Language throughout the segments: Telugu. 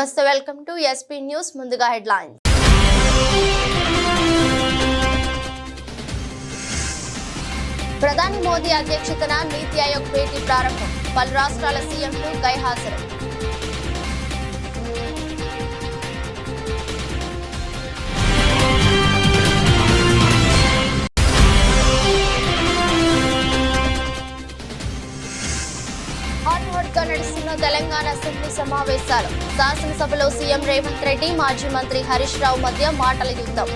నమస్తే, వెల్కమ్ టు ఎస్పీ న్యూస్. ముందుగా హెడ్లైన్స్. ప్రధాని మోదీ అధ్యక్షతన నీతి ఆయోగ్ భేటీ ప్రారంభం. పలు రాష్ట్రాల సీఎంలు గైహాజరు. నడుస్తున్న తెలంగాణ అసెంబ్లీ సమావేశాలు. శాసనసభలో సీఎం రేవంత్ రెడ్డి, మాజీ మంత్రి హరీష్ రావు మధ్య మాటల యుద్ధం.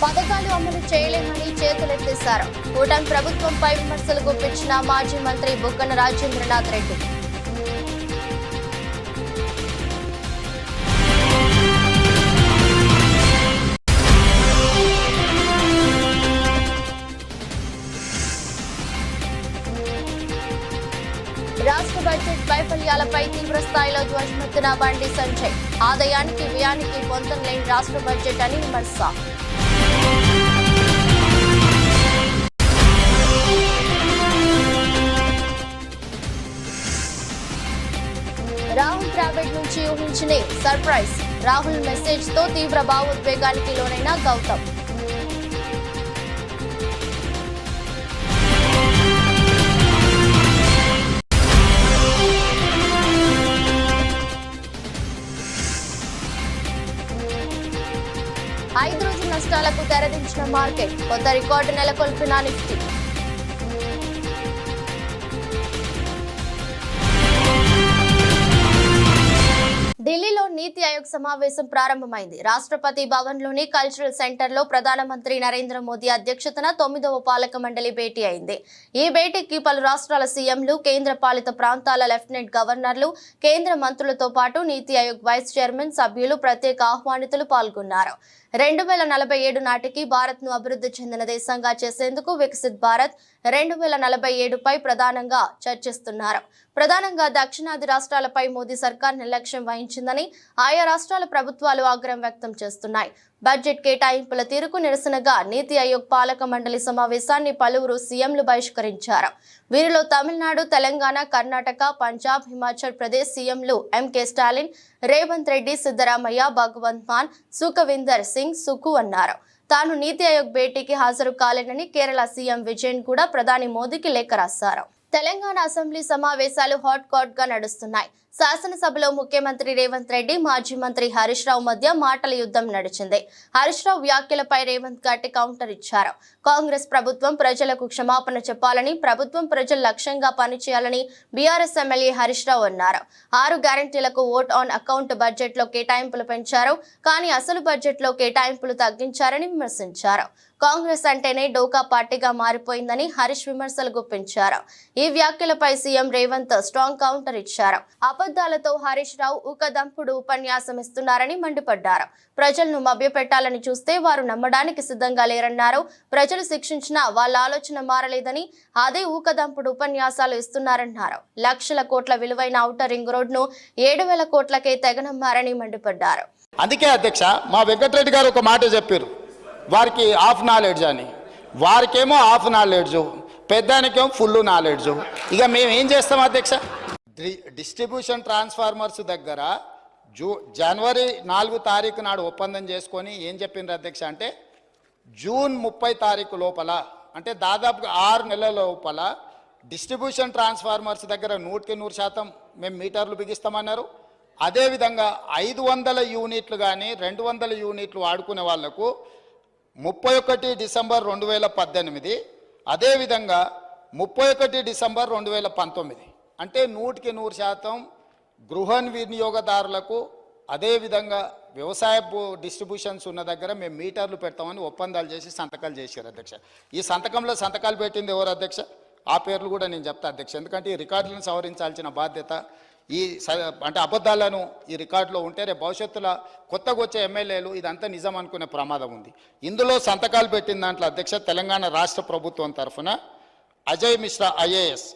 పథకాలు అమలు చేయలేమని చేతులెత్తేశారు. కూటమి ప్రభుత్వంపై విమర్శలు గుప్పించిన మాజీ మంత్రి బుగ్గన రాజేంద్రనాథ్ రెడ్డి. రాష్ట్ర బడ్జెట్ వైఫల్యాలపై తీవ్ర స్థాయిలో ధ్వజమెత్తిన బండి సంజయ్. ఆదాయానికి వ్యయానికి పొంతం లేని రాష్ట్ర బడ్జెట్ అని విమర్శ. రాహుల్ ద్రావిడ్ నుంచి ఊహించని సర్ప్రైజ్. రాహుల్ మెసేజ్ తో తీవ్ర భావోద్వేగానికి లోనైన గౌతమ్. ఐదు రోజుల నష్టాలకు తెరదించిన మార్కెట్. కొత్త రికార్డు నెలకొల్పిన నిఫ్టీ. ఢిల్లీలో నీతి ఆయోగ్ సమావేశం ప్రారంభమైంది. రాష్ట్రపతి భవన్లోని కల్చరల్ సెంటర్లో ప్రధానమంత్రి నరేంద్ర మోదీ అధ్యక్షతన 9వ పాలక మండలి భేటీ అయింది. ఈ భేటీకి పలు రాష్ట్రాల సీఎంలు, కేంద్ర పాలిత ప్రాంతాల లెఫ్టినెంట్ గవర్నర్లు, కేంద్ర మంత్రులతో పాటు నీతి ఆయోగ్ వైస్ చైర్మన్, సభ్యులు, ప్రత్యేక ఆహ్వానితులు పాల్గొన్నారు. 2047 నాటికి భారత్ ను అభివృద్ధి చెందిన దేశంగా చేసేందుకు వికసిత్ భారత్ 2047పై ప్రధానంగా చర్చిస్తున్నారు. ప్రధానంగా దక్షిణాది రాష్ట్రాలపై మోదీ సర్కార్ నిర్లక్ష్యం వహించిందని ఆయా రాష్ట్రాల ప్రభుత్వాలు ఆగ్రహం వ్యక్తం చేస్తున్నాయి. బడ్జెట్ కేటాయింపుల తీరుకు నిరసనగా నీతి ఆయోగ్ పాలక మండలి సమావేశాన్ని పలువురు సీఎంలు బహిష్కరించారు. వీరిలో తమిళనాడు, తెలంగాణ, కర్ణాటక, పంజాబ్, హిమాచల్ ప్రదేశ్ సీఎంలు ఎంకే స్టాలిన్, రేవంత్ రెడ్డి, సిద్ధరామయ్య, భగవంత్ మాన్, సుఖవిందర్ సింగ్ సుఖు అన్నారు. తాను నీతి ఆయోగ్ భేటీకి హాజరు కాలేనని కేరళ సీఎం విజయన్ కూడా ప్రధాని మోదీకి లేఖ రాశారు. తెలంగాణ అసెంబ్లీ సమావేశాలు హాట్ కాట్ గా నడుస్తున్నాయి. శాసనసభలో ముఖ్యమంత్రి రేవంత్ రెడ్డి, మాజీ మంత్రి హరీష్ రావు మధ్య మాటల యుద్ధం నడిచింది. హరీష్ రావు వ్యాఖ్యలపై రేవంత్ గట్టి కౌంటర్ ఇచ్చారు. కాంగ్రెస్ ప్రభుత్వం ప్రజలకు క్షమాపణ చెప్పాలని, ప్రభుత్వం ప్రజల లక్ష్యంగా పనిచేయాలని బీఆర్ఎస్ ఎమ్మెల్యే హరీష్ రావు అన్నారు. 6 గ్యారంటీలకు ఓట్ ఆన్ అకౌంట్ బడ్జెట్ లో కేటాయింపులు పెంచారు, కానీ అసలు బడ్జెట్ లో కేటాయింపులు తగ్గించారని విమర్శించారు. కాంగ్రెస్ అంటేనే డోకా పార్టీగా మారిపోయిందని హరీష్ విమర్శలు గుప్పించారు. ఈ వ్యాఖ్యలపై సీఎం రేవంత్ స్ట్రాంగ్ కౌంటర్ ఇచ్చారు. అబద్ధాలతో హరీష్ రావు ఊకదంపుడు ఉపన్యాసం ఇస్తున్నారని మండిపడ్డారు. ప్రజలను మభ్యపెట్టాలని చూస్తే వారు నమ్మడానికి సిద్ధంగా లేరన్నారు. ప్రజలు శిక్షించినా వాళ్ళ ఆలోచన మారలేదని, అదే ఊకదంపుడు ఉపన్యాసాలు ఇస్తున్నారన్నారు. లక్షల కోట్ల విలువైన ఔటర్ రింగ్ రోడ్ ను 7,000 కోట్లకే తెగనమ్మారని మండిపడ్డారు. అందుకే అధ్యక్ష, మా వెంకటరెడ్డి గారు ఒక మాట చెప్పారు, వారికి హాఫ్ నాలెడ్జ్ అని. వారికేమో హాఫ్ నాలెడ్జ్, పెద్దానికేమో ఫుల్ నాలెడ్జ్. ఇక మేము ఏం చేస్తాం అధ్యక్ష? డిస్ట్రిబ్యూషన్ ట్రాన్స్ఫార్మర్స్ దగ్గర జనవరి 4 తారీఖు నాడు ఒప్పందం చేసుకొని ఏం చెప్పిండ్రు అధ్యక్ష అంటే, జూన్ 30 తారీఖు లోపల, అంటే దాదాపుగా 6 నెలల లోపల డిస్ట్రిబ్యూషన్ ట్రాన్స్ఫార్మర్స్ దగ్గర 100% మేము మీటర్లు బిగిస్తామన్నారు. అదేవిధంగా 500 యూనిట్లు కానీ 200 యూనిట్లు వాడుకునే వాళ్లకు 31 డిసెంబర్ 2018, అదేవిధంగా 31 డిసెంబర్ 2019, అంటే 100% గృహ వినియోగదారులకు, అదేవిధంగా వ్యవసాయ డిస్ట్రిబ్యూషన్స్ ఉన్న దగ్గర మేము మీటర్లు పెడతామని ఒప్పందాలు చేసి సంతకాలు చేశారు అధ్యక్ష. ఈ సంతకాలు పెట్టింది ఎవరు అధ్యక్ష? ఆ పేర్లు కూడా నేను చెప్తా అధ్యక్ష, ఎందుకంటే ఈ రికార్డులను సవరించాల్సిన బాధ్యత, అంటే అబద్ధాలను ఈ రికార్డులో ఉంటే రేపు భవిష్యత్తులో కొత్తగా వచ్చే ఎమ్మెల్యేలు ఇదంతా నిజం అనుకునే ప్రమాదం ఉంది. ఇందులో సంతకాలు పెట్టిన దాంట్లో అధ్యక్ష తెలంగాణ రాష్ట్ర ప్రభుత్వం తరఫున Ajay Mishra IAS,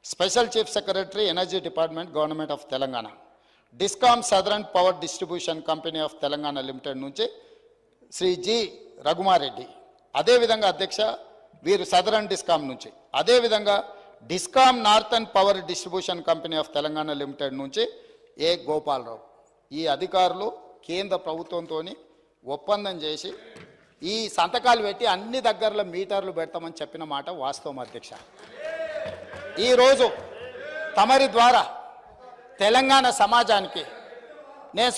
special chief secretary, energy department, government of Telangana, discom southern power distribution company of Telangana limited నుంచి శ్రీ జి రఘుమారెడ్డి, అదేవిధంగా అధ్యక్ష వీరు సదరన్ డిస్కామ్ నుంచి, అదేవిధంగా discom northern power distribution company of Telangana limited నుంచి ఏ గోపాలరావు, ఈ అధికారులు కేంద్ర ప్రభుత్వంతో ఒప్పందం చేసి ఈ సంతకాలు పెట్టి అన్ని దగ్గరలో మీటర్లు పెడతామని చెప్పిన మాట వాస్తవం అధ్యక్ష. ఈరోజు తమరి ద్వారా తెలంగాణ సమాజానికి నేను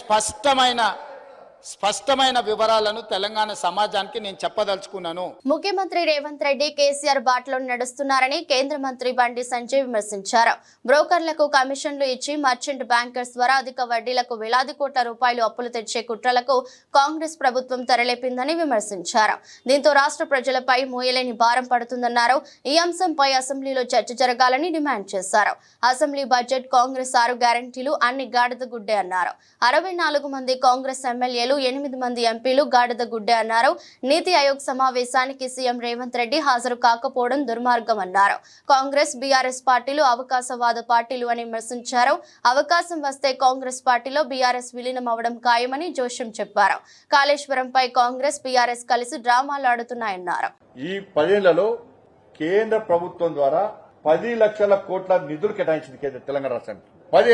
స్పష్టమైన వివరాలను తెలంగాణ సమాజానికి నేను చెప్పదలుచుకున్నాను. ముఖ్యమంత్రి రేవంత్ రెడ్డి కేసీఆర్ బాటలో నడుస్తున్నారని కేంద్ర మంత్రి బండి సంజయ్ విమర్శించారు. బ్రోకర్లకు కమిషన్లు ఇచ్చి మర్చెంట్ బ్యాంకర్స్ ద్వారా అధిక వడ్డీలకు వేలాది కోట్ల రూపాయలు అప్పులు తెచ్చే కుట్రలకు కాంగ్రెస్ ప్రభుత్వం తెరలేపిందని విమర్శించారు. దీంతో రాష్ట్ర ప్రజలపై మోయలేని భారం పడుతుందన్నారు. ఈ అంశంపై అసెంబ్లీలో చర్చ జరగాలని డిమాండ్ చేశారు. అసెంబ్లీ బడ్జెట్ కాంగ్రెస్ 6 గ్యారంటీలు అన్ని గాడిద గుడ్డే అన్నారు. 64 మంది కాంగ్రెస్ ఎమ్మెల్యేలు 8 మంది ఎంపీలు గాడిద గుడ్డే అన్నారు. నీతి ఆయోగ్ సమావేశానికి సీఎం రేవంత్ రెడ్డి హాజరు కాకపోవడం దుర్మార్గం అన్నారు. కాంగ్రెస్ బీఆర్ఎస్ పార్టీలు అవకాశవాద పార్టీలు అని విమర్శించారు. అవకాశం వస్తే కాంగ్రెస్ పార్టీలో బీఆర్ఎస్ విలీనం అవడం ఖాయమని జోషం చెప్పారు. కాళేశ్వరంపై కాంగ్రెస్ బీఆర్ఎస్ కలిసి డ్రామాలు ఆడుతున్నాయన్నారు. ఈ 10 ఏళ్లలో కేంద్ర ప్రభుత్వం ద్వారా 10 లక్షల కోట్ల నిధులు కేటాయించింది తెలంగాణ రాష్ట్రానికి. 10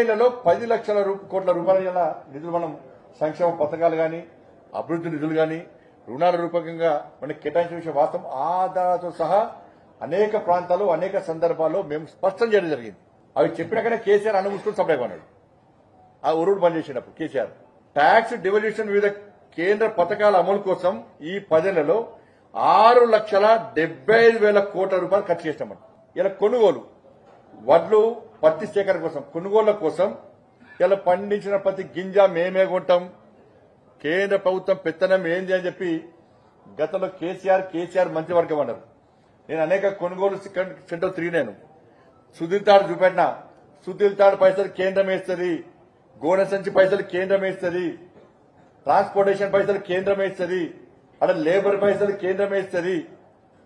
ఏళ్లలో 10 లక్షల కోట్ల రూపాయల నిధులు మనం సంక్షేమ పథకాలు కానీ, అభివృద్ధి నిధులు కానీ, రుణాల రూపకంగా మనకి కేటాయించిన విషయం వాస్తవం. ఆధారాలతో సహా అనేక ప్రాంతాలు అనేక సందర్భాల్లో మేము స్పష్టం చేయడం జరిగింది. అవి చెప్పినాకనే కేసీఆర్ అనుమూసుకుని సప్లై కొన్నాడు. ఆ ఉరుడు బంద్ చేసినప్పుడు కేసీఆర్ ట్యాక్స్ డివల్యూషన్ వివిధ కేంద్ర పథకాల అమలు కోసం ఈ 10 ఏళ్లలో 6,75,000 కోట్ల రూపాయలు ఖర్చు చేసినాం. ఇలా కొనుగోలు వడ్లు పత్తి సేకరణ కోసం, కొనుగోళ్ల కోసం ఇలా పండించిన ప్రతి గింజ మేమే కొంటాం, కేంద్ర ప్రభుత్వం పెత్తనం ఏంది అని చెప్పి గతంలో కేసీఆర్ మంత్రివర్గం అన్నారు. నేను అనేక కొనుగోలు సెంటర్ తిరిగినాను. సుధీర్ తాడు చూపెట్టినా, సుధీర్ తాడు పైసలు కేంద్రం వేస్తుంది, గోనె సంచి పైసలు కేంద్రం వేస్తుంది, ట్రాన్స్పోర్టేషన్ పైసలు కేంద్రం వేస్తుంది, అక్కడ లేబర్ పైసలు కేంద్రం వేస్తుంది,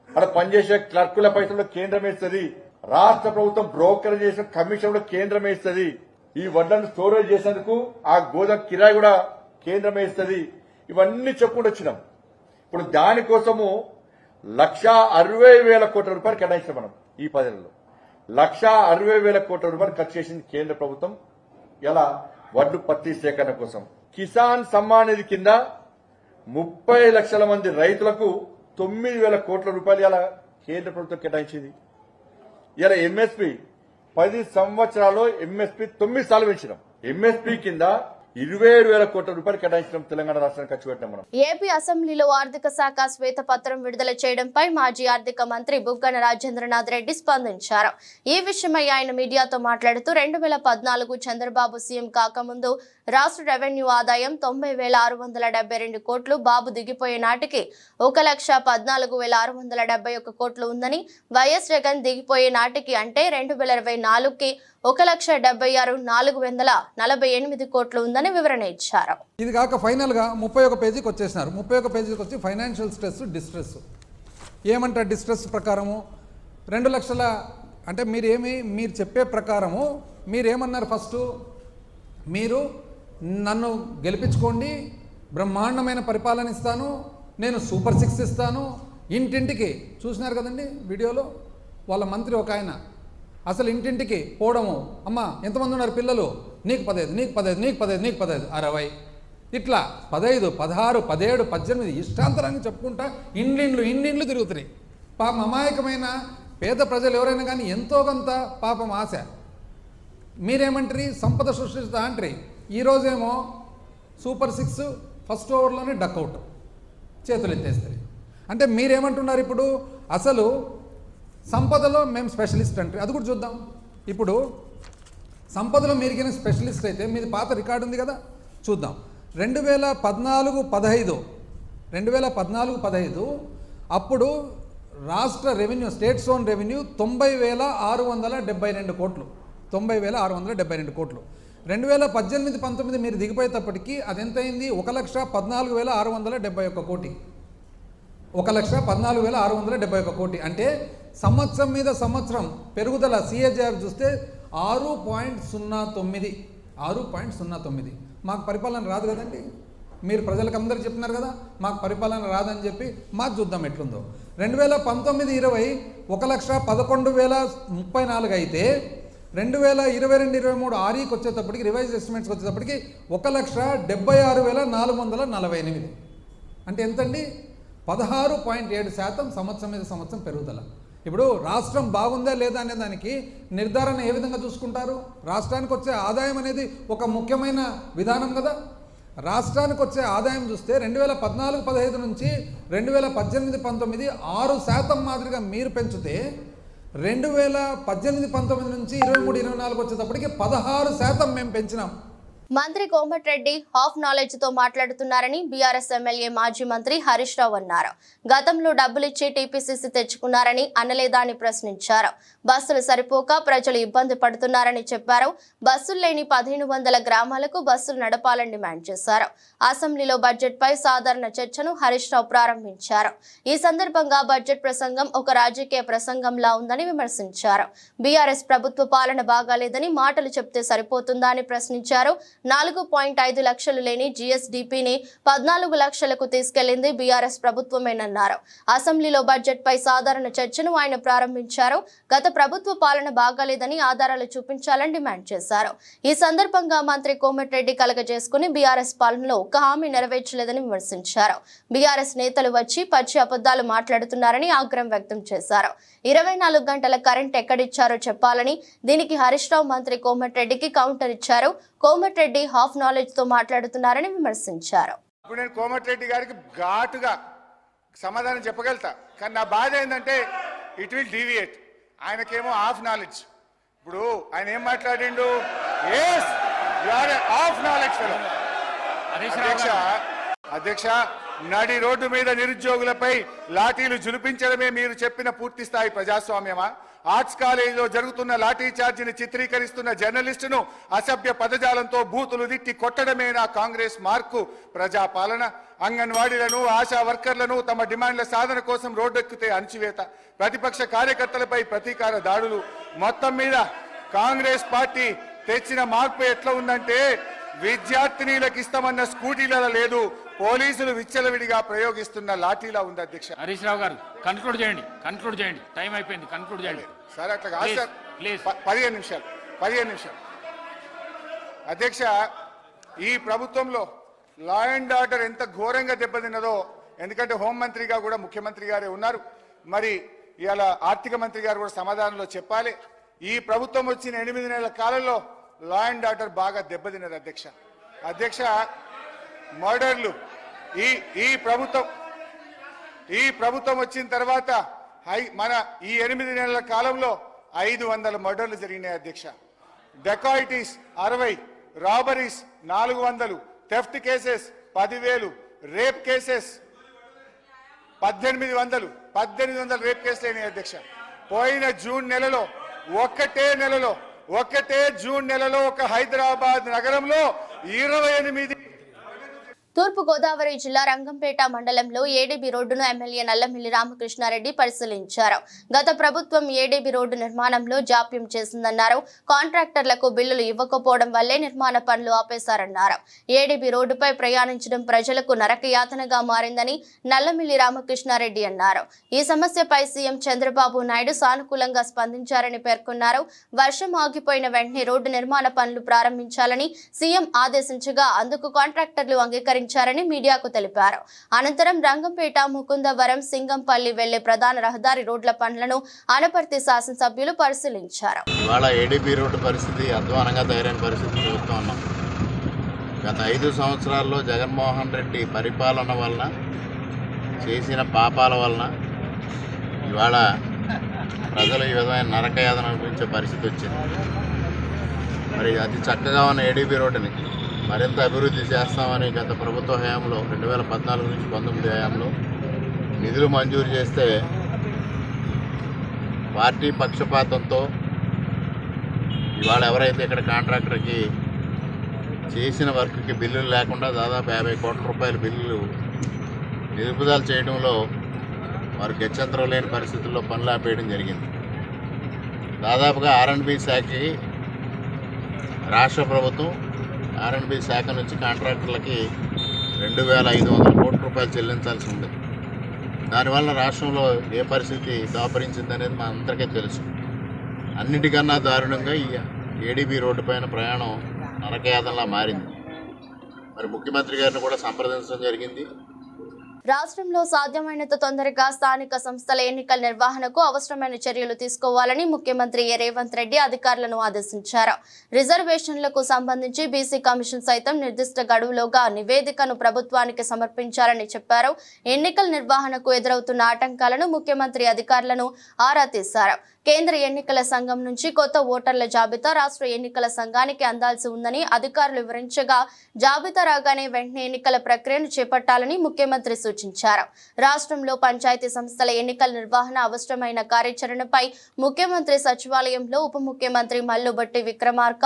అక్కడ పనిచేసే క్లర్కుల పైసలు కేంద్రం వేస్తుంది, రాష్ట్ర ప్రభుత్వం బ్రోకర్ చేసిన కమిషన్లో కేంద్రం వేస్తుంది, ఈ వడ్లను స్టోరేజ్ చేసేందుకు ఆ గోదాం కిరాయి కూడా కేంద్రం వేస్తుంది. ఇవన్నీ చెప్పుకుంటూ వచ్చినాం. ఇప్పుడు దానికోసము 1,60,000 కోట్ల రూపాయలు కేటాయించాం మనం. ఈ 10 ఏళ్లలో 1,60,000 కోట్ల రూపాయలు ఖర్చు చేసింది కేంద్ర ప్రభుత్వం. ఇలా వడ్లు పత్తి సేకరణ కోసం. కిసాన్ సమ్మాన్ నిధి కింద 30 లక్షల మంది రైతులకు 9,000 కోట్ల రూపాయలు ఇలా కేంద్ర ప్రభుత్వం కేటాయించింది. ఇలా ఎంఎస్పీ 10 సంవత్సరాల్లో ఎంఎస్పీ 9 సార్లు పెంచినాం. ఎంఎస్పీ కింద 27,000 కోట్ల రూపాయలు కేటాయించడం తెలంగాణ రాష్ట్రానికి ఖర్చు పెట్టినాం మనం. ఏపీ అసెంబ్లీలో ఆర్థిక శాఖ శ్వేతపత్రం విడుదల చేయడంపై మాజీ ఆర్థిక మంత్రి బుగ్గన రాజేంద్రనాథ్ రెడ్డి స్పందించారు. ఈ విషయమై ఆయన మీడియాతో మాట్లాడుతూ 2014 చంద్రబాబు సీఎం కాకముందు రాష్ట్ర రెవెన్యూ ఆదాయం 90,672 కోట్లు, బాబు దిగిపోయే నాటికి 1,14,671 కోట్లు ఉందని, వైఎస్ జగన్ దిగిపోయే నాటికి అంటే 2024కి 1,76,448 కోట్లు ఉందని వివరణ ఇచ్చారు. ఇది కాక ఫైనల్గా 31 పేజీకి వచ్చేసినారు. 31 పేజీకి వచ్చి ఫైనాన్షియల్ స్ట్రెస్, డిస్ట్రెస్ ఏమంటారు? డిస్ట్రెస్ ప్రకారము 2 లక్షల అంటే మీరు చెప్పే ప్రకారము మీరేమన్నారు? ఫస్ట్ మీరు నన్ను గెలిపించుకోండి, బ్రహ్మాండమైన పరిపాలన ఇస్తాను, నేను సూపర్ 6 ఇస్తాను, ఇంటింటికి చూసినారు కదండి వీడియోలో. వాళ్ళ మంత్రి ఒక ఆయన అసలు ఇంటింటికి పోవడము, అమ్మ ఎంతమంది ఉన్నారు పిల్లలు, నీకు 15, నీకు 15, నీకు 15, నీకు 15, 60 ఇట్లా 15, 16, 17, 18 ఇష్టాంతరాన్ని చెప్పుకుంటా ఇండ్లు తిరుగుతున్నాయి. పాపం అమాయకమైన పేద ప్రజలు ఎవరైనా కానీ ఎంతో కొంత పాపం ఆశ. మీరేమంటారు? సంపద సృష్టిస్తా అంటారు. ఈరోజేమో సూపర్ 6 ఫస్ట్ ఓవర్లోనే డక్అవుట్, చేతులు ఎత్తేస్తారు. అంటే మీరేమంటున్నారు? ఇప్పుడు అసలు సంపదలో మేము స్పెషలిస్ట్ అంటే అది కూడా చూద్దాం. ఇప్పుడు సంపదలో మీరికైనా స్పెషలిస్ట్ అయితే మీది పాత రికార్డు ఉంది కదా, చూద్దాం. 2014-15 అప్పుడు రాష్ట్ర రెవెన్యూ, స్టేట్స్ ఓన్ రెవెన్యూ 90,672 కోట్లు, 90,672 కోట్లు. 2018-19 మీరు దిగిపోయేటప్పటికీ అది ఎంత అయింది? 1,14,671 కోటి, 1,14,671 కోటి. అంటే సంవత్సరం మీద సంవత్సరం పెరుగుదల సిఏజీఆర్ చూస్తే 6.09. మాకు పరిపాలన రాదు కదండి. మీరు ప్రజలకు అందరూ చెప్తున్నారు కదా మాకు పరిపాలన రాదని చెప్పి మాకు చూద్దాం ఎట్లుందో. 2019-20 1,11,034 అయితే 2022-23 ఆర్ఈకి వచ్చేటప్పటికి రివైజ్ ఎస్టిమేట్స్కి వచ్చేటప్పటికి 1,76,448. అంటే ఎంతండి? 16.7% సంవత్సరం మీద సంవత్సరం పెరుగుదల. ఇప్పుడు రాష్ట్రం బాగుందా లేదా అనే దానికి నిర్ధారణ ఏ విధంగా చూసుకుంటారు? రాష్ట్రానికి వచ్చే ఆదాయం అనేది ఒక ముఖ్యమైన విధానం కదా. రాష్ట్రానికి వచ్చే ఆదాయం చూస్తే 2014-15 నుంచి 2018-19 6% మాదిరిగా మీరు పెంచితే 2018-19 నుంచి 23-24 వచ్చేటప్పటికి 16% మేము పెంచినాం. మంత్రి కోమటిరెడ్డి హాఫ్ నాలెడ్జ్ తో మాట్లాడుతున్నారని బీఆర్ఎస్ ఎమ్మెల్యే మాజీ మంత్రి హరీష్ రావు అన్నారు. గతంలో డబ్బులిచ్చి టీపీసీసీ తెచ్చుకున్నారని అనలేదా అని ప్రశ్నించారు. బస్సులు సరిపోక ప్రజలు ఇబ్బంది పడుతున్నారని చెప్పారు. బస్సులు లేని 1,500 గ్రామాలకు బస్సులు నడపాలని డిమాండ్ చేశారు. అసెంబ్లీలో బడ్జెట్ పై సాధారణ చర్చను హరీష్ రావు ప్రారంభించారు. ఈ సందర్భంగా బడ్జెట్ ప్రసంగం ఒక రాజకీయ ప్రసంగంలా ఉందని విమర్శించారు. బీఆర్ఎస్ ప్రభుత్వ పాలన బాగాలేదని మాటలు చెప్తే సరిపోతుందా అని ప్రశ్నించారు. 4.5 లక్షలు లేని జీఎస్డీపీని 14 లక్షలకు తీసుకెళ్లింది బీఆర్ఎస్ ప్రభుత్వమేనన్నారు. అసెంబ్లీలో బడ్జెట్ పై సాధారణ చర్చను ఆయన ప్రారంభించారు. గత ప్రభుత్వ పాలన బాగాలేదని ఆధారాలు చూపించాలని డిమాండ్ చేశారు. ఈ సందర్భంగా మంత్రి కోమటిరెడ్డి కలగజేసుకుని బీఆర్ఎస్ పాలనలో ఒక్క హామీ నెరవేర్చలేదని విమర్శించారు. బీఆర్ఎస్ నేతలు వచ్చి పచ్చి అబద్దాలు మాట్లాడుతున్నారని ఆగ్రహం వ్యక్తం చేశారు. 24 గంటల కరెంట్ ఎక్కడిచ్చారో చెప్పాలని, దీనికి హరీష్ రావు మంత్రి కోమటిరెడ్డికి కౌంటర్ ఇచ్చారు. కోమటిరెడ్డి హాఫ్ నాలెడ్జ్ తో మాట్లాడుతున్నారని విమర్శించారు. ఇప్పుడు నేను కోమటిరెడ్డి గారికి ఘాటుగా సమాధానం చెప్పగలుగుతా, కానీ నా బాధ ఏంటంటే ఇట్ విల్ డీవియేట్. ఆయనకేమో హాఫ్ నాలెడ్జ్. ఇప్పుడు ఆయన ఏం మాట్లాడిండు? Yes you are half knowledge fellow. అధ్యక్ష, నడి రోడ్డు మీద నిరుద్యోగులపై లాఠీలు జులిపించడమే మీరు చెప్పిన పూర్తి స్థాయి ప్రజాస్వామ్యమా? ఆర్ట్స్ కాలేజీలో జరుగుతున్న లాఠీ చార్జిని చిత్రీకరిస్తున్న జర్నలిస్టును అసభ్య పదజాలంతో బూతులు తిట్టి కొట్టడమేనా కాంగ్రెస్ మార్కు ప్రజాపాలన? అంగన్వాడీలను, ఆశా వర్కర్లను తమ డిమాండ్ల సాధన కోసం రోడ్డెక్కితే అణచివేత, ప్రతిపక్ష కార్యకర్తలపై ప్రతీకార దాడులు. మొత్తం మీద కాంగ్రెస్ పార్టీ తెచ్చిన మార్పు ఎట్లా ఉందంటే విద్యార్థినీలకు ఇస్తామన్న స్కూటీలలో లేదు, పోలీసులు విచ్చలవిడిగా ప్రయోగిస్తున్న లాఠీలా ఉంది. అధ్యక్ష హరీష్ రావు గారు కన్క్లూడ్ చేయండి. టైం అయిపోయింది, కన్క్లూడ్ చేయండి సార్. అట్లా కాదు సార్, 15 నిమిషాలు. అధ్యక్ష, ఈ ప్రభుత్వంలో లా అండ్ ఆర్డర్ ఎంత ఘోరంగా దెబ్బతిన్నదో, ఎందుకంటే హోంమంత్రిగా కూడా ముఖ్యమంత్రి గారే ఉన్నారు, మరి ఇవాళ ఆర్థిక మంత్రి గారు కూడా సమాధానంలో చెప్పాలి. ఈ ప్రభుత్వం వచ్చిన 8 నెలల కాలంలో లా అండ్ ఆర్డర్ బాగా దెబ్బతిన్నది. అధ్యక్ష, మర్డర్లు ఈ ప్రభుత్వం వచ్చిన తర్వాత మన ఈ 8 నెలల కాలంలో 500 మర్డర్లు జరిగినాయి. అధ్యక్ష, dacoities 60, robberies 400, theft cases 10,000, rape cases 1800 rape కేసులు అయినాయి. అధ్యక్ష, పోయిన జూన్ నెలలో ఒక్కటే జూన్ నెలలో ఒక హైదరాబాద్ నగరంలో 28. తూర్పు గోదావరి జిల్లా రంగంపేట మండలంలో ఏడీబీ రోడ్డును ఎమ్మెల్యే నల్లమిల్లి రామకృష్ణారెడ్డి పరిశీలించారు. గత ప్రభుత్వం ఏడీబీ రోడ్డు నిర్మాణంలో జాప్యం చేసిందన్నారు. కాంట్రాక్టర్లకు బిల్లులు ఇవ్వకపోవడం వల్లే నిర్మాణ పనులు ఆపేశారన్నారు. ఏడీబీ రోడ్డుపై ప్రయాణించడం ప్రజలకు నరకయాతనగా మారిందని నల్లమిల్లి రామకృష్ణారెడ్డి అన్నారు. ఈ సమస్యపై సీఎం చంద్రబాబు నాయుడు సానుకూలంగా స్పందించారని పేర్కొన్నారు. వర్షం ఆగిపోయిన వెంటనే రోడ్డు నిర్మాణ పనులు ప్రారంభించాలని సీఎం ఆదేశించగా అందుకు కాంట్రాక్టర్లు అంగీకరించారు మీడియాకు తెలిపారు. అనంతరం రంగంపేట, ముకుందవరం, సింగంపల్లి వెళ్లే ప్రధాన రహదారి రోడ్ల పనులను అనపర్తి శాసనసభ్యులు పరిశీలించారు. ఇవాళ ఏడీబీ రోడ్డు పరిస్థితి అధ్వానంగా తయారైన పరిస్థితి చూస్తూ ఉన్నాం. గత 5 సంవత్సరాల్లో జగన్మోహన్ రెడ్డి పరిపాలన వలన చేసిన పాపాల వలన ఇవాళ ప్రజలు ఈ విధమైన నరకయాతన అనుభవించే పరిస్థితి వచ్చింది. మరి అతి చక్కగా ఉన్న ఏడీబీ రోడ్డుని మరింత అభివృద్ధి చేస్తామని గత ప్రభుత్వ హయాంలో 2014 నుంచి 19 హయాంలో నిధులు మంజూరు చేస్తే పార్టీ పక్షపాతంతో ఇవాళ ఎవరైతే ఇక్కడ కాంట్రాక్టర్కి చేసిన వర్క్కి బిల్లులు లేకుండా దాదాపు 50 కోట్ల రూపాయల బిల్లులు నిలుపుదల చేయడంలో వారు గత్యంతరం లేని పరిస్థితుల్లో పనులు ఆపేయడం జరిగింది. దాదాపుగా ఆర్ఎండ్బి శాఖకి రాష్ట్ర ప్రభుత్వం ఆర్ఎండ్బి శాఖ నుంచి కాంట్రాక్టర్లకి 2,500 కోట్ల రూపాయలు చెల్లించాల్సి ఉంది. దానివల్ల రాష్ట్రంలో ఏ పరిస్థితి దాపరించిందనేది మా అందరికీ తెలుసు. అన్నిటికన్నా దారుణంగా ఈ ఏడీబీ రోడ్డు పైన ప్రయాణం నరకయాతనలా మారింది. మరి ముఖ్యమంత్రి గారిని కూడా సంప్రదించడం జరిగింది. రాష్ట్రంలో సాధ్యమైనంత తొందరగా స్థానిక సంస్థల ఎన్నికల నిర్వహణకు అవసరమైన చర్యలు తీసుకోవాలని ముఖ్యమంత్రి రేవంత్ రెడ్డి అధికారులను ఆదేశించారు. రిజర్వేషన్లకు సంబంధించి బీసీ కమిషన్ సైతం నిర్దిష్ట గడువులోగా నివేదికను ప్రభుత్వానికి సమర్పించాలని చెప్పారు. ఎన్నికల నిర్వహణకు ఎదురవుతున్న ఆటంకాలను ముఖ్యమంత్రి అధికారులను ఆరా తీశారు. కేంద్ర ఎన్నికల సంఘం నుంచి కొత్త ఓటర్ల జాబితా రాష్ట్ర ఎన్నికల సంఘానికి అందాల్సి ఉందని అధికారులు వివరించగా, జాబితా రాగానే వెంటనే ఎన్నికల ప్రక్రియను చేపట్టాలని ముఖ్యమంత్రి సూచించారు. రాష్ట్రంలో పంచాయతీ సంస్థల ఎన్నికల నిర్వహణ అవసరమైన కార్యాచరణపై ముఖ్యమంత్రి సచివాలయంలో ఉప ముఖ్యమంత్రి మల్లుబట్టి విక్రమార్క,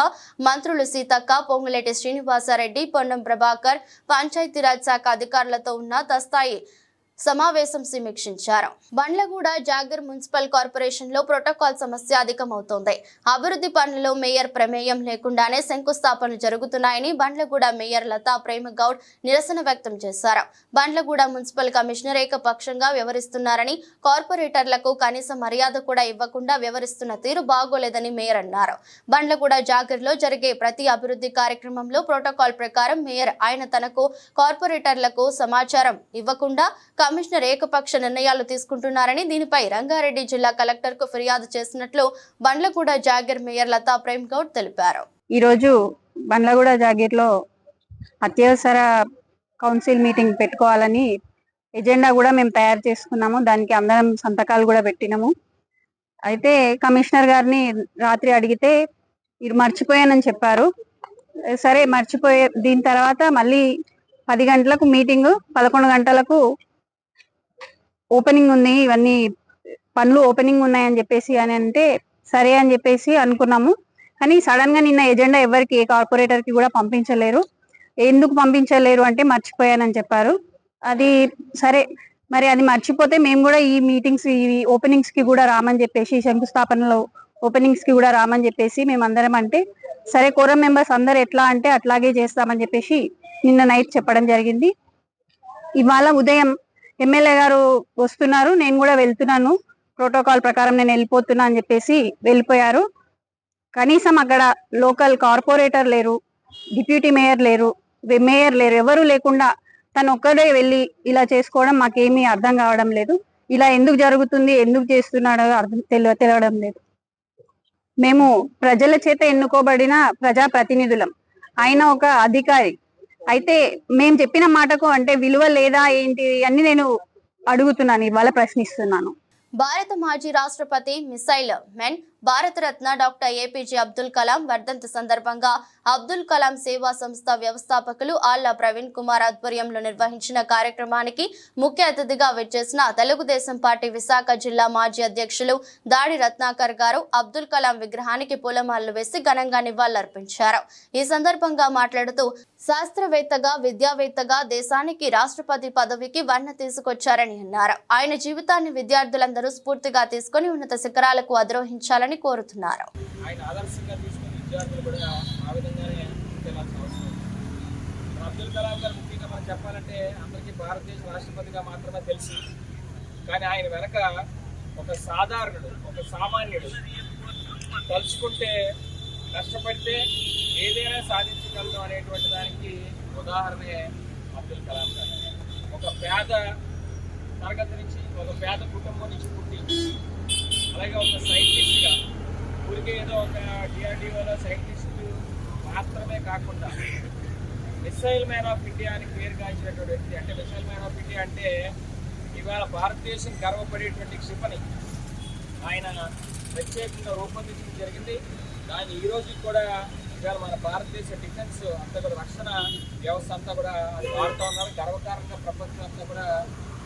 మంత్రులు సీతక్క, పొంగులేటి శ్రీనివాసరెడ్డి, పొన్నం ప్రభాకర్, పంచాయతీరాజ్ శాఖ అధికారులతో ఉన్న తస్థాయి సమావేశం సమీక్షించారు. బండ్లగూడ జాగర్ మున్సిపల్ కార్పొరేషన్ లో ప్రోటోకాల్ సమస్య అధికమవుతోంది. అభివృద్ధి పనులలో మేయర్ ప్రమేయం లేకుండానే శంకుస్థాపనలు జరుగుతున్నాయని బండ్లగూడ మేయర్ లతా ప్రేమ గౌడ్ నిరసన వ్యక్తం చేశారు. బండ్లగూడ మున్సిపల్ కమిషనర్ ఏకపక్షంగా వ్యవహరిస్తున్నారని, కార్పొరేటర్లకు కనీస మర్యాద కూడా ఇవ్వకుండా వ్యవహరిస్తున్న తీరు బాగోలేదని మేయర్ అన్నారు. బండ్లగూడ జాగర్ లో జరిగే ప్రతి అభివృద్ధి కార్యక్రమంలో ప్రోటోకాల్ ప్రకారం మేయర్ ఆయన తనకు కార్పొరేటర్లకు సమాచారం ఇవ్వకుండా కమిషనర్ ఏకపక్ష నిర్ణయాలు తీసుకుంటున్నారని, దీనిపై రంగారెడ్డి జిల్లా కలెక్టర్ కు ఫిర్యాదు చేసినట్లు బండ్లగూడ జాగీర్ మేయర్ లతా ప్రేమ్ గౌడ్ తెలిపారు. ఈరోజు బండ్లగూడ జాగీర్లో అత్యవసర కౌన్సిల్ మీటింగ్ పెట్టుకోవాలని ఎజెండా కూడా మేము తయారు చేసుకున్నాము. దానికి అందరం సంతకాలు కూడా పెట్టినాము. అయితే కమిషనర్ గారిని రాత్రి అడిగితే మీరు మర్చిపోయానని చెప్పారు. సరే మర్చిపోయే దీని తర్వాత మళ్ళీ 10 గంటలకు మీటింగ్, 11 గంటలకు ఓపెనింగ్ ఉంది, ఇవన్నీ పనులు ఓపెనింగ్ ఉన్నాయని చెప్పేసి అని అంటే సరే అని చెప్పేసి అనుకున్నాము. కానీ సడన్ గా నిన్న ఎజెండా ఎవరికి ఏ కార్పొరేటర్ కి కూడా పంపించలేరు. ఎందుకు పంపించలేరు అంటే మర్చిపోయానని చెప్పారు. అది సరే, మరి అది మర్చిపోతే మేము కూడా ఈ మీటింగ్స్, ఈ ఓపెనింగ్స్ కి కూడా రామని చెప్పేసి, శంకుస్థాపనలో ఓపెనింగ్స్ కి కూడా రామని చెప్పేసి మేమందరం అంటే సరే కోరం మెంబర్స్ అందరు ఎట్లా అంటే అట్లాగే చేస్తామని చెప్పేసి నిన్న నైట్ చెప్పడం జరిగింది. ఇవాళ ఉదయం ఎమ్మెల్యే గారు వస్తున్నారు, నేను కూడా వెళ్తున్నాను, ప్రోటోకాల్ ప్రకారం నేను వెళ్ళిపోతున్నా అని చెప్పేసి వెళ్ళిపోయారు. కనీసం అక్కడ లోకల్ కార్పొరేటర్ లేరు, డిప్యూటీ మేయర్ లేరు, ఎవరు లేకుండా తను ఒక్కడే వెళ్ళి ఇలా చేసుకోవడం మాకేమీ అర్థం కావడం లేదు. ఇలా ఎందుకు జరుగుతుంది, ఎందుకు చేస్తున్నాడో తెలియడం లేదు. మేము ప్రజల చేత ఎన్నుకోబడిన ప్రజాప్రతినిధులం. ఆయన ఒక అధికారి అయితే మేము చెప్పిన మాటకు అంటే విలువ లేదా ఏంటి అని నేను అడుగుతున్నాను, ఇవాళ ప్రశ్నిస్తున్నాను. భారత మాజీ రాష్ట్రపతి missile men Bharat Ratna doctor APJ Abdul Kalam వర్ధంతి సందర్భంగా అబ్దుల్ కలాం సేవా సంస్థ వ్యవస్థాపకులు ఆళ్ల ప్రవీణ్ కుమార్ ఆధ్వర్యంలో నిర్వహించిన కార్యక్రమానికి ముఖ్య అతిథిగా విచ్చేసిన తెలుగుదేశం పార్టీ విశాఖ జిల్లా మాజీ అధ్యక్షులు దాడి రత్నాకర్ గారు అబ్దుల్ కలాం విగ్రహానికి పూలమాలలు వేసి ఘనంగా నివాళులర్పించారు. ఈ సందర్భంగా మాట్లాడుతూ శాస్త్రవేత్తగా, విద్యావేత్తగా దేశానికి రాష్ట్రపతి పదవికి వన్న తీసుకొచ్చారని అన్నారు. ఆయన జీవితాన్ని విద్యార్థులందరూ స్ఫూర్తిగా తీసుకుని ఉన్నత శిఖరాలకు అధిరోహించాలని కోరుతున్నారు. ఆయన ఆదర్శంగా తీసుకుని విద్యార్థులు కూడా ఆ విధంగానే ముందుకెళ్లాల్సిన అవసరం ఉంది. అబ్దుల్ కలాం గారు ముఖ్యంగా మనం చెప్పాలంటే అందరికీ భారతదేశ రాష్ట్రపతిగా మాత్రమే తెలుసు. కానీ ఆయన వెనక ఒక సాధారణుడు, ఒక సామాన్యుడు తలుచుకుంటే, కష్టపడితే ఏదైనా సాధించగలదు అనేటువంటి దానికి ఉదాహరణే అబ్దుల్ కలాం గారు. ఒక పేద తరగతి నుంచి, ఒక పేద కుటుంబం నుంచి పుట్టి, అలాగే ఒక సైంటిస్ట్గా, ఊరికే ఏదో ఒక డిఆర్డిఓలో సైంటిస్ట్ మాత్రమే కాకుండా మిసైల్ మ్యాన్ ఆఫ్ ఇండియా అని పేరు గాంచినటువంటి వ్యక్తి. అంటే మిసైల్ మ్యాన్ ఆఫ్ ఇండియా అంటే ఇవాళ భారతదేశం గర్వపడేటువంటి క్షిపణి ఆయన ప్రత్యేకంగా రూపొందించడం జరిగింది. దాన్ని ఈ రోజుకి కూడా ఇవాళ మన భారతదేశ డిఫెన్స్ అంతా కూడా, రక్షణ వ్యవస్థ అంతా కూడా అది వాడుతూ ఉన్నారు. గర్వకారంగా ప్రపంచం అంతా కూడా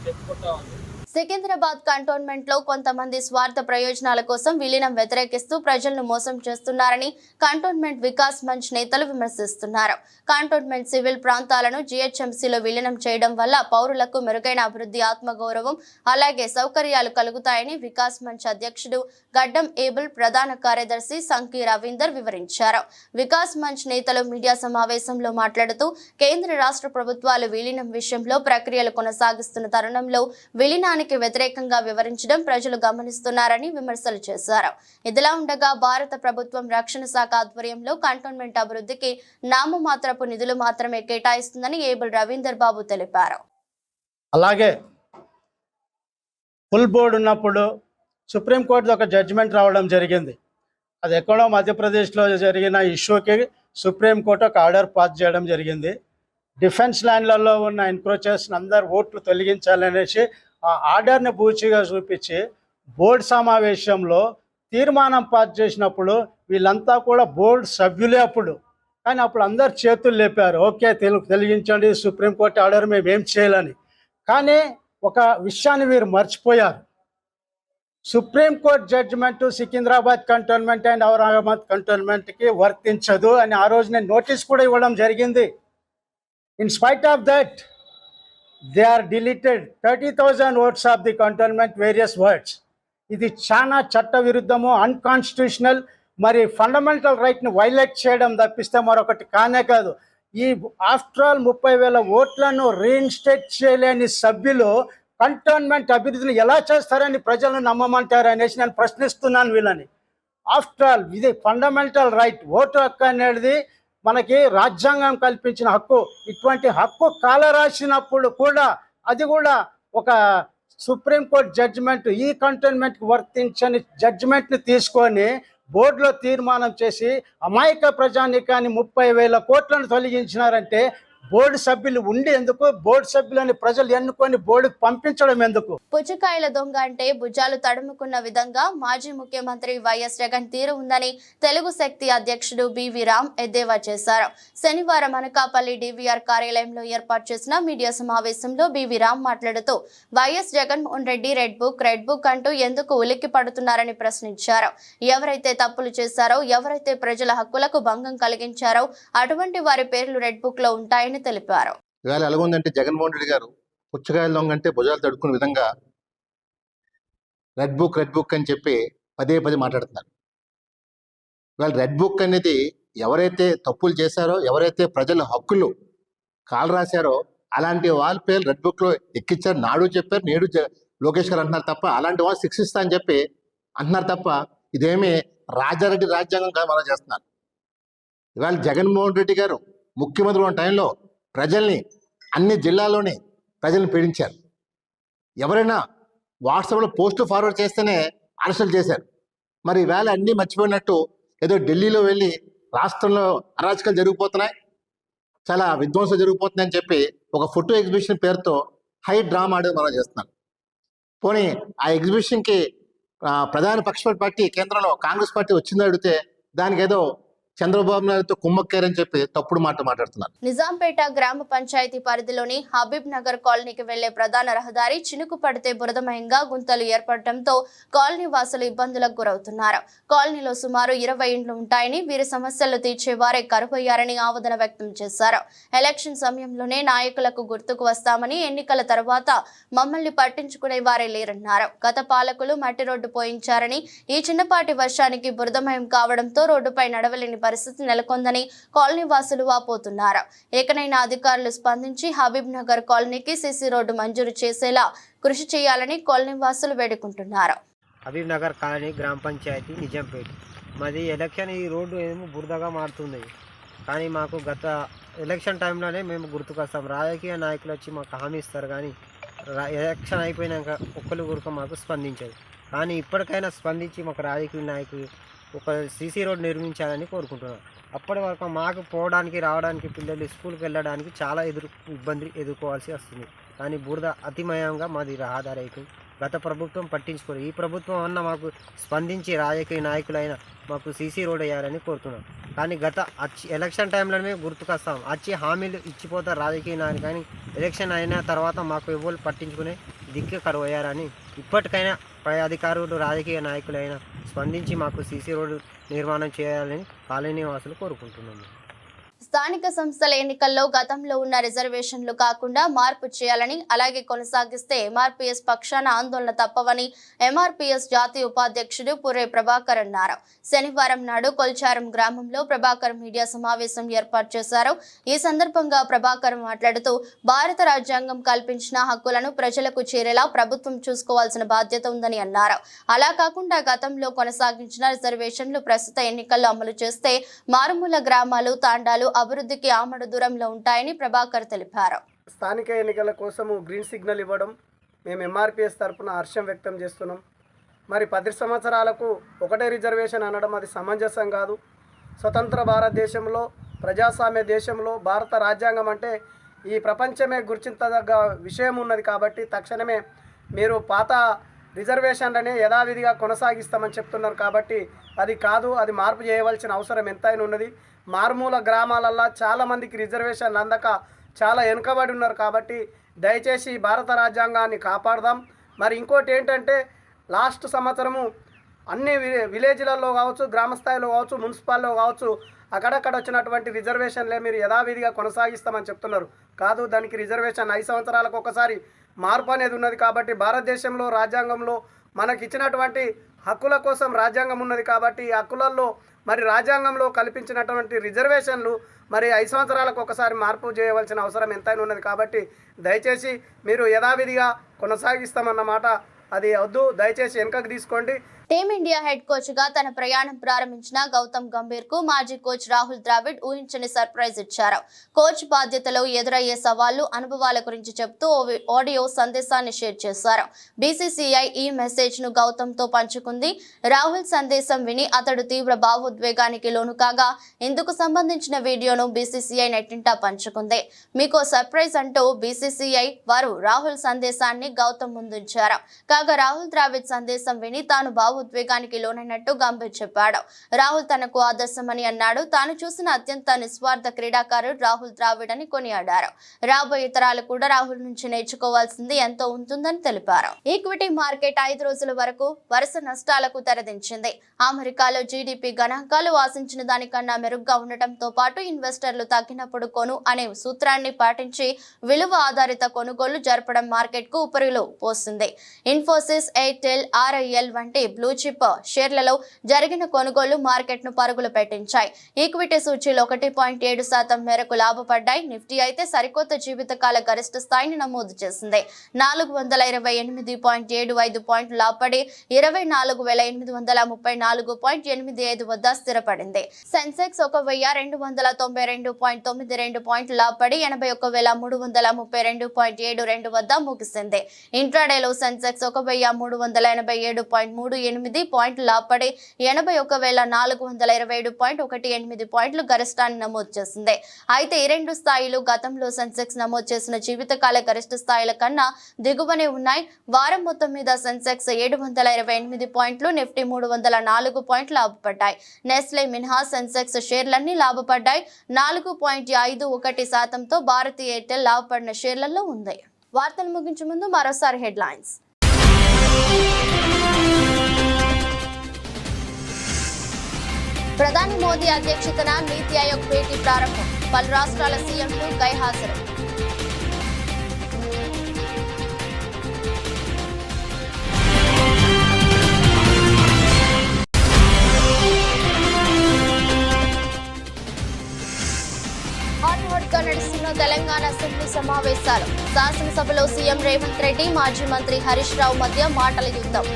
చెప్పుకుంటా ఉంది. సికింద్రాబాద్ కంటోన్మెంట్ లో కొంతమంది స్వార్థ ప్రయోజనాల కోసం విలీనం వ్యతిరేకిస్తూ ప్రజలను మోసం చేస్తున్నారని కంటోన్మెంట్ వికాస్ మంచ్ నేతలు విమర్శిస్తున్నారు. కంటోన్మెంట్ సివిల్ ప్రాంతాలను జీహెచ్ఎంసీలో విలీనం చేయడం వల్ల పౌరులకు మెరుగైన అభివృద్ధి, ఆత్మగౌరవం అలాగే సౌకర్యాలు కలుగుతాయని వికాస్ మంచ్ అధ్యక్షుడు గడ్డం ఏబుల్, ప్రధాన కార్యదర్శి సంకి రవీందర్ వివరించారు. వికాస్ మంచ్ నేతలు మీడియా సమావేశంలో మాట్లాడుతూ కేంద్ర రాష్ట్ర ప్రభుత్వాలు విలీనం విషయంలో ప్రక్రియలు కొనసాగిస్తున్న తరుణంలో విలీనానికి వ్యతిరేకంగా వివరించడం ప్రజలు గమనిస్తున్నారని విమర్శలు చేశారు. ఇదిలా ఉండగా భారత ప్రభుత్వం రక్షణ శాఖ ఆధ్వర్యంలో కంటోన్మెంట్ అభివృద్ధికి నామమాత్రపు నిధులు మాత్రమే కేటాయిస్తుందని ఏబుల్ రవీందర్ బాబు తెలిపారు. అలాగే ఫుల్ బోర్డు ఉన్నప్పుడు సుప్రీంకోర్టు ఒక జడ్జిమెంట్ రావడం జరిగింది. అది ఎక్కడో మధ్యప్రదేశ్లో జరిగిన ఇష్యూకి సుప్రీంకోర్టు ఒక ఆర్డర్ పాస్ చేయడం జరిగింది. డిఫెన్స్ ల్యాండ్లలో ఉన్న ఎన్క్రోచెస్ అందరు ఓట్లు తొలగించాలనేసి ఆ ఆర్డర్ని పూచిగా చూపించి బోర్డు సమావేశంలో తీర్మానం పాస్ చేసినప్పుడు వీళ్ళంతా కూడా బోర్డు సభ్యులే అప్పుడు. కానీ అప్పుడు అందరు చేతులు లేపారు, ఓకే తొలగించండి, సుప్రీంకోర్టు ఆర్డర్ మేము ఏం చేయాలని. కానీ ఒక విషయాన్ని వీరు మర్చిపోయారు. Supreme court judgement Secunderabad cantonment and Aurangabad కంటోన్మెంట్కి వర్తించదు అని ఆ రోజు నేను నోటీస్ కూడా ఇవ్వడం జరిగింది. In spite of that they are deleted 30,000 votes of the cantonment various words. ఇది చాలా చట్ట విరుద్ధము, అన్కాన్స్టిట్యూషనల్, మరి ఫండమెంటల్ రైట్ని వైలేట్ చేయడం తప్పిస్తే మరొకటి కానే కాదు. ఈ ఆఫ్టర్ ఆల్ 30,000 ఓట్లను రీఇన్స్టేట్ చేయలేని సభ్యులు కంటోన్మెంట్ అభివృద్ధిని ఎలా చేస్తారని ప్రజలను నమ్మమంటారు అనేసి నేను ప్రశ్నిస్తున్నాను వీళ్ళని. ఆఫ్టర్ ఆల్ ఇది ఫండమెంటల్ రైట్, ఓటు హక్కు అనేది మనకి రాజ్యాంగం కల్పించిన హక్కు. ఇటువంటి హక్కు కాలరాసినప్పుడు కూడా అది కూడా ఒక సుప్రీంకోర్టు జడ్జిమెంట్ ఈ కంటోన్మెంట్కి వర్తించని జడ్జిమెంట్ని తీసుకొని బోర్డులో తీర్మానం చేసి అమాయక ప్రజానీకాన్ని 30,000 కోట్లను తొలగించినారంటే బోర్డు సభ్యులు ఉండి ఎందుకు, బోర్డు సభ్యులని ప్రజలు ఎన్నుకొని బోర్డుకు పంపించడం ఎందుకు? పుచ్చకాయల దొంగ అంటే భుజాలు తడుముకున్న విధంగా మాజీ ముఖ్యమంత్రి వైఎస్ జగన్ తీరు ఉందని తెలుగు శక్తి అధ్యక్షుడు బివి రామ్ ఎద్దేవా చేశారు. శనివారం అనకాపల్లి డివిఆర్ కార్యాలయంలో ఏర్పాటు చేసిన మీడియా సమావేశంలో బివి రామ్ మాట్లాడుతూ YS Jaganmohan Reddy red book అంటూ ఎందుకు ఉలిక్కి పడుతున్నారని ప్రశ్నించారు. ఎవరైతే తప్పులు చేశారో, ఎవరైతే ప్రజల హక్కులకు భంగం కలిగించారో అటువంటి వారి పేర్లు రెడ్ బుక్ లో ఉంటాయని తెలిపారు. ఇవాళ ఎలాగుందంటే జగన్మోహన్ రెడ్డి గారు పుచ్చకాయల దొంగ అంటే భుజాలు తడుకునే విధంగా రెడ్ బుక్ అని చెప్పి పదే మాట్లాడుతున్నారు. ఇవాళ రెడ్ బుక్ అనేది ఎవరైతే తప్పులు చేశారో, ఎవరైతే ప్రజల హక్కులు కాలు రాశారో అలాంటి వాళ్ళ పేరు రెడ్ బుక్లో ఎక్కించారు. నాడు చెప్పారు, నేడు లోకేష్ గారు అంటున్నారు తప్ప అలాంటి వాళ్ళు శిక్షిస్తా అని చెప్పి అంటున్నారు తప్ప ఇదేమీ రాజారెడ్డి రాజ్యాంగం కాదు మనం చేస్తున్నారు. ఇవాళ జగన్మోహన్ రెడ్డి గారు ముఖ్యమంత్రి ఉన్న టైంలో ప్రజల్ని అన్ని జిల్లాల్లోని ప్రజల్ని పీడించారు. ఎవరైనా వాట్సాప్లో పోస్ట్ ఫార్వర్డ్ చేస్తేనే అరెస్టులు చేశారు. మరి ఈవేళ అన్నీ మర్చిపోయినట్టు ఏదో ఢిల్లీలో వెళ్ళి రాష్ట్రంలో అరాచకాలు జరిగిపోతున్నాయి, చాలా విధ్వంసం జరిగిపోతున్నాయని చెప్పి ఒక ఫోటో ఎగ్జిబిషన్ పేరుతో హై డ్రామా ఆడేది మనం చేస్తున్నాం. పోనీ ఆ ఎగ్జిబిషన్కి ప్రధాన పక్ష పార్టీ కేంద్రంలో కాంగ్రెస్ పార్టీ వచ్చిందో అడిగితే దానికి ఏదో చంద్రబాబు నాయుడుతో కుమ్మక్కారని చెప్పి తప్పుడు మాట్లాడుతున్నారు. నిజాంపేట గ్రామ పంచాయతీ పరిధిలోని హబీబ్ నగర్ కాలనీకి వెళ్లే ప్రధాన రహదారి చినుకు పడితే బురదమయంగా గుంతలు ఏర్పడటంతో కాలనీ వాసులు ఇబ్బందులకు గురవుతున్నారు. కాలనీలో సుమారు 20 ఇండ్లు ఉంటాయని, వీరి సమస్యలు తీర్చేవారే కరువయ్యారని ఆవేదన వ్యక్తం చేశారు. ఎలక్షన్ సమయంలోనే నాయకులకు గుర్తుకు వస్తామని, ఎన్నికల తర్వాత మమ్మల్ని పట్టించుకునే వారే లేరన్నారు. గత పాలకులు మట్టి రోడ్డు పోయించారని, ఈ చిన్నపాటి వర్షానికి బురదమయం కావడంతో రోడ్డుపై నడవలేని పరిస్థితి నెలకొందని కాలనీ వాసులు వాపోతున్నారు. ఏకనైనా అధికారులు స్పందించి హబీబ్ నగర్ కాలనీకి సీసీ రోడ్డు మంజూరు చేసేలా కృషి చేయాలని కాలనీ వాసులు వేడుకుంటున్నారు. హబీబ్ నగర్ కాలనీ గ్రామ పంచాయతీ నిజాంపేట. మాది ఎలక్షన్ ఈ రోడ్డు ఏమో బురదగా మారుతుంది. కానీ మాకు గత ఎలక్షన్ టైంలోనే మేము గుర్తుకొస్తాం. రాజకీయ నాయకులు వచ్చి మాకు హామీ ఇస్తారు కానీ ఎలక్షన్ అయిపోయినాక ఒక్కరు గుర్తు మాకు స్పందించదు. కానీ ఇప్పటికైనా స్పందించి మాకు రాజకీయ నాయకులు ఒక సీసీ రోడ్ నిర్మించాలని కోరుకుంటున్నాను. అప్పటి వరకు మాకు పోవడానికి రావడానికి, పిల్లలు స్కూల్కి వెళ్ళడానికి చాలా ఇబ్బంది ఎదుర్కోవాల్సి వస్తుంది. కానీ బురద అతిమయంగా మాది రహదారి అయిపోయింది. గత ప్రభుత్వం పట్టించుకోలేదు. ఈ ప్రభుత్వం అన్న మాకు స్పందించి రాజకీయ నాయకులైనా మాకు సీసీ రోడ్ వేయాలని కోరుతున్నాం. కానీ గత ఎలక్షన్ టైంలోనే గుర్తుకొస్తాం, వచ్చి హామీలు ఇచ్చిపోతారు రాజకీయ నాయకులు. కానీ ఎలక్షన్ అయిన తర్వాత మాకు ఎవరు పట్టించుకునే దిక్కు కరువయ్యారని ఇప్పటికైనా పై అధికారులు రాజకీయ నాయకులైనా స్పందించి మాకు సీసీ రోడ్డు నిర్మాణం చేయాలని కాలనీ వాసులు కోరుకుంటున్నాము. స్థానిక సంస్థల ఎన్నికల్లో గతంలో ఉన్న రిజర్వేషన్లు కాకుండా మార్పు చేయాలని, అలాగే కొనసాగిస్తే ఎంఆర్పీఎస్ పక్షాన ఆందోళన తప్పవని ఎంఆర్పీఎస్ జాతీయ ఉపాధ్యక్షుడు పురే ప్రభాకర్ అన్నారు. శనివారం నాడు కొల్చారం గ్రామంలో ప్రభాకర్ మీడియా సమావేశం ఏర్పాటు చేశారు. ఈ సందర్భంగా ప్రభాకర్ మాట్లాడుతూ భారత రాజ్యాంగం కల్పించిన హక్కులను ప్రజలకు చేరేలా ప్రభుత్వం చూసుకోవాల్సిన బాధ్యత ఉందని అన్నారు. అలా కాకుండా గతంలో కొనసాగించిన రిజర్వేషన్లు ప్రస్తుత ఎన్నికల్లో అమలు చేస్తే మారుమూల గ్రామాలు, తాండాలు అభివృద్ధికి ఆమడ దూరంలో ఉంటాయని ప్రభాకర్ తెలిపారు. స్థానిక ఎన్నికల కోసము గ్రీన్ సిగ్నల్ ఇవ్వడం మేము ఎంఆర్పీఎస్ తరఫున హర్షం వ్యక్తం చేస్తున్నాం. మరి 10 సంవత్సరాలకు ఒకటే రిజర్వేషన్ అనడం అది సమంజసం కాదు. స్వతంత్ర భారతదేశంలో, ప్రజాస్వామ్య దేశంలో భారత రాజ్యాంగం అంటే ఈ ప్రపంచమే గుర్తించదగ్గ విషయం ఉన్నది. కాబట్టి తక్షణమే మీరు పాత రిజర్వేషన్లనే యథావిధిగా కొనసాగిస్తామని చెప్తున్నారు. కాబట్టి అది కాదు, అది మార్పు చేయవలసిన అవసరం ఎంతైనా ఉన్నది. మారుమూల గ్రామాలల్లో చాలామందికి రిజర్వేషన్లు అందక చాలా వెనుకబడి ఉన్నారు. కాబట్టి దయచేసి భారత రాజ్యాంగాన్ని కాపాడదాం. మరి ఇంకోటి ఏంటంటే లాస్ట్ సంవత్సరము అన్ని విలేజ్లలో కావచ్చు, గ్రామ స్థాయిలో కావచ్చు, మున్సిపాల్లో కావచ్చు అక్కడక్కడ వచ్చినటువంటి రిజర్వేషన్లే మీరు యథావిధిగా కొనసాగిస్తామని చెప్తున్నారు. కాదు, దానికి రిజర్వేషన్ 5 సంవత్సరాలకు ఒకసారి మార్పు అనేది ఉన్నది. కాబట్టి భారతదేశంలో రాజ్యాంగంలో మనకి ఇచ్చినటువంటి హక్కుల కోసం రాజ్యాంగం ఉన్నది. కాబట్టి ఈ హక్కులలో మరి రాజ్యాంగంలో కల్పించినటువంటి రిజర్వేషన్లు మరి 5 సంవత్సరాలకు ఒకసారి మార్పు చేయవలసిన అవసరం ఎంతైనా ఉన్నది. కాబట్టి దయచేసి మీరు యథావిధిగా కొనసాగిస్తామన్నమాట అది వద్దు, దయచేసి వెనుకకు తీసుకోండి. టీమిండియా హెడ్ కోచ్ గా తన ప్రయాణం ప్రారంభించిన గౌతమ్ గంభీర్ కు మాజీ కోచ్ రాహుల్ ద్రావిడ్ ఊహించని సర్ప్రైజ్ ఇచ్చారు. కోచ్ బాధ్యతలో ఎదురయ్యే సవాళ్లు, అనుభవాల గురించి చెప్తూ ఆడియో సందేశాన్ని షేర్ చేశారు. బీసీసీఐ ఈ మెసేజ్ ను గౌతమ్ తో పంచుకుంది. రాహుల్ సందేశం విని అతడు తీవ్ర భావోద్వేగానికి లోను కాగా ఇందుకు సంబంధించిన వీడియోను బీసీసీఐ నెట్టింటా పంచుకుంది. మీకో సర్ప్రైజ్ అంటూ బీసీసీఐ వారు రాహుల్ సందేశాన్ని గౌతమ్ ముందుంచారు. కాగా రాహుల్ ద్రావిడ్ సందేశం విని తాను భావోద్వేగానికి లోనైనట్టు గంభీర్ చెప్పాడు. రాహుల్ తనకు ఆదర్శమని అన్నాడు. తాను చూసిన అత్యంత నిస్వార్థ క్రీడాకారుడు రాహుల్ ద్రావిడ్ అని కొనియాడారు. రాబోయే తరాలు కూడా రాహుల్ నుంచి నేర్చుకోవాల్సింది ఎంతో ఉంటుందని తెలిపారు. ఈక్విటీ మార్కెట్ 5 రోజుల వరకు వరుస నష్టాలకు తెరదించింది. అమెరికాలో జీడీపీ గణాంకాలు ఆశించిన దానికన్నా మెరుగ్గా ఉండటంతో పాటు ఇన్వెస్టర్లు తగ్గినప్పుడు కొను అనే సూత్రాన్ని పాటించి విలువ ఆధారిత కొనుగోలు జరపడం మార్కెట్ కు ఊపిరిలో పోస్తుంది. ఇన్ఫోసిస్, ఎయిర్టెల్, ఆర్ఐఎల్ వంటి బ్లూ చిప్ షేర్లలో జరిగిన కొనుగోలు మార్కెట్ ను పరుగులు పెట్టించాయి. ఈక్విటీ సూచీలు 1.7% మేరకు లాభపడ్డాయి. నిఫ్టీ అయితే సరికొత్త జీవితకాల గరిష్ట స్థాయిని నమోదు చేసింది. 428.75 పాయింట్లు లాభపడి 24,834.85 వద్ద స్థిరపడింది. సెన్సెక్స్ 1,292.92 పాయింట్లు లాభపడి 81,332.72 వద్ద ముగిసింది. ఇంట్రాడేలో సెన్సెక్స్ 1,387.38 పాయింట్లు లాభపడి 81,427.18 పాయింట్లు గరిష్టాన్ని నమోదు చేసింది. అయితే ఈ రెండు స్థాయిలు గతంలో సెన్సెక్స్ నమోదు చేసిన జీవితకాల గరిష్ట స్థాయిల కన్నా దిగువనే ఉన్నాయి. వారం మొత్తం మీద సెన్సెక్స్ 728 పాయింట్లు, నిఫ్టీ 304 పాయింట్లు లాభపడ్డాయి. నెస్లే మినహా సెన్సెక్స్ షేర్లన్నీ లాభపడ్డాయి. 4.51%తో భారతీ ఎయిర్టెల్ లాభపడిన షేర్లలో ఉంది. వార్తలు ముగించే ముందు మరోసారి హెడ్లైన్స్. ప్రధాని మోదీ అధ్యక్షతన నీతి ఆయోగ్ భేటీ ప్రారంభం. పలు రాష్ట్రాల సీఎంలు గైహాజరు. హాట్గా నడుస్తున్న తెలంగాణ అసెంబ్లీ సమావేశాలు. శాసనసభలో సీఎం రేవంత్ రెడ్డి, మాజీ మంత్రి హరీష్ రావు మధ్య మాటల యుద్ధం.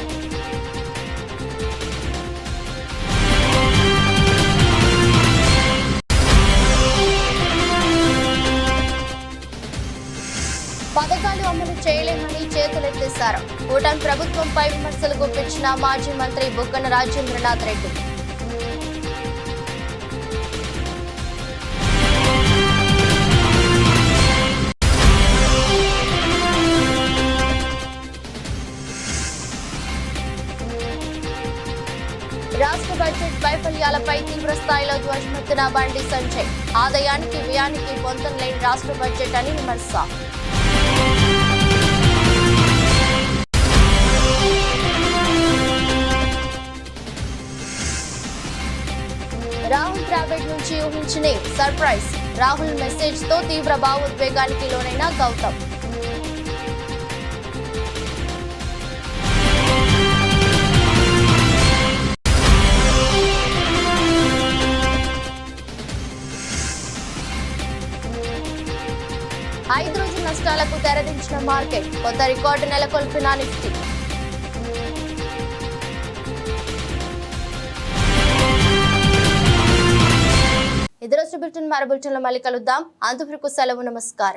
పథకాలు అమలు చేయలేమని చేతులెత్తేశారు. కూటమి ప్రభుత్వంపై విమర్శలు గుప్పించిన మాజీ మంత్రి బుగ్గన రాజేంద్రనాథ్ రెడ్డి. రాష్ట్ర బడ్జెట్ వైఫల్యాలపై తీవ్ర స్థాయిలో ధ్వజమెత్తిన బండి సంజయ్. ఆదాయానికి వ్యయానికి పొంతన లేని రాష్ట్ర బడ్జెట్ అని విమర్శ. రాహుల్ ద్రావిడ్ నుంచి ఊహించని సర్ప్రైజ్. రాహుల్ మెసేజ్ తో తీవ్ర భావోద్వేగానికి లోనైన గౌతమ్. ఐదు రోజుల నష్టాలకు తెరదించిన మార్కెట్. కొత్త రికార్డు నెలకొల్పిన నిఫ్టీ. ఇది రోజు బులెటిన్. మరో బులెటిన్లో మళ్ళీ కలుద్దాం. అంతవరకు సెలవు. నమస్కారం.